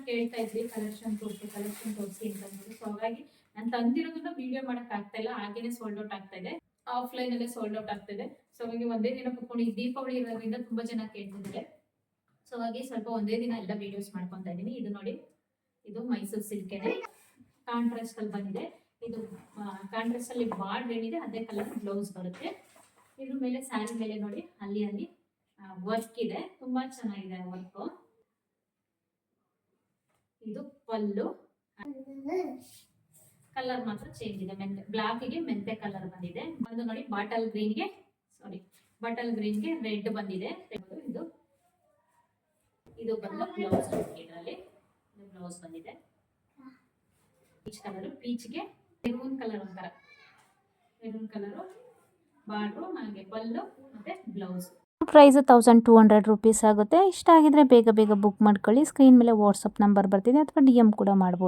ಕೇಳ್ತಾ ಇದ್ವಿ ಕಲೆಕ್ಷನ್ ತೋರಿಸಿ ಅಂತ ಅಂದ್ಬಿಟ್ಟು. ಸೊ ಹಾಗಾಗಿ ನಾನು ತಂದಿರೋದನ್ನ ವಿಡಿಯೋ ಮಾಡಕ್ ಆಗ್ತಾ ಇಲ್ಲ, ಹಾಗೇನೆ ಸೋಲ್ಡ್ ಔಟ್ ಆಗ್ತಾ ಇದೆ, ಆಫ್ಲೈನ್ ಅಲ್ಲೇ ಸೋಲ್ಡ್ ಔಟ್ ಆಗ್ತಾ ಇದೆ. ಸೊ ಹಾಗಾಗಿ ಒಂದೇ ದಿನ ಕುತ್ಕೊಂಡು ಈ ದೀಪಾವಳಿ ಇರೋದ್ರಿಂದ ತುಂಬಾ ಜನ ಕೇಳ್ತಿದ್ದಾರೆ. ಸೊ ಹಾಗೆ ಸ್ವಲ್ಪ ಒಂದೇ ದಿನ ಎಲ್ಲ ವಿಡಿಯೋಸ್ ಮಾಡ್ಕೊಂತಾ ಇದೀನಿ. ಇದು ನೋಡಿ, ಇದು ಮೈಸೂರು ಸಿಲ್ಕೆನೆ ಕಾಂಟ್ರಾಸ್ಟ್ ಅಲ್ಲಿ ಬಂದಿದೆ. ಇದು ಕಾಂಟ್ರಾಸ್ಟ್ ಅಲ್ಲಿ ಬಾರ್ಡರ್ ಏನಿದೆ ಅದೇ ಕಲರ್ ಬ್ಲೌಸ್ ಬರುತ್ತೆ. ಇದ್ರ ಮೇಲೆ ಸ್ಯಾರಿ ಮೇಲೆ ನೋಡಿ ಅಲ್ಲಿ ವರ್ಕ್ ಇದೆ, ತುಂಬಾ ಚೆನ್ನಾಗಿದೆ ವರ್ಕ್. ಇದು ಪಲ್ಲು, ಕಲರ್ ಮಾತ್ರ ಚೇಂಜ್ ಇದೆ, ಮೆಂತೆ ಬ್ಲಾಕ್ ಗೆ ಮೆಂತೆ ಕಲರ್ ಬಂದಿದೆ. ಒಂದು ನೋಡಿ ಬಾಟಲ್ ಗ್ರೀನ್ ಗೆ ರೆಡ್ ಬಂದಿದೆ. ಇದು ಬಂದು ಬ್ಲೌಸ್, ಇದರಲ್ಲಿ ಬ್ಲೌಸ್ ಬಂದಿದೆ ಪೀಚ್ ಕಲರ್, ಪೀಚ್ಗೆ ಮೆರೂನ್ ಕಲರ್ ಒಂಥರ ಮೆರೂನ್ ಕಲರ್ ಬಾರ್ಡ್ರು, ಹಾಗೆ ಪಲ್ಲು ಮತ್ತೆ ಬ್ಲೌಸ್. ಪ್ರೈಸ್ 1200 ರೂಪೀಸ್ ಆಗುತ್ತೆ. ಇಷ್ಟ ಆಗಿದ್ರೆ ಬೇಗ ಬುಕ್ ಮಾಡ್ಕೊಳ್ಳಿ. ಸ್ಕ್ರೀನ್ ಮೇಲೆ ವಾಟ್ಸಪ್ ನಂಬರ್ ಬರ್ತಿದೆ ಅಥವಾ DM ಕೂಡ ಮಾಡ್ಬೋದು.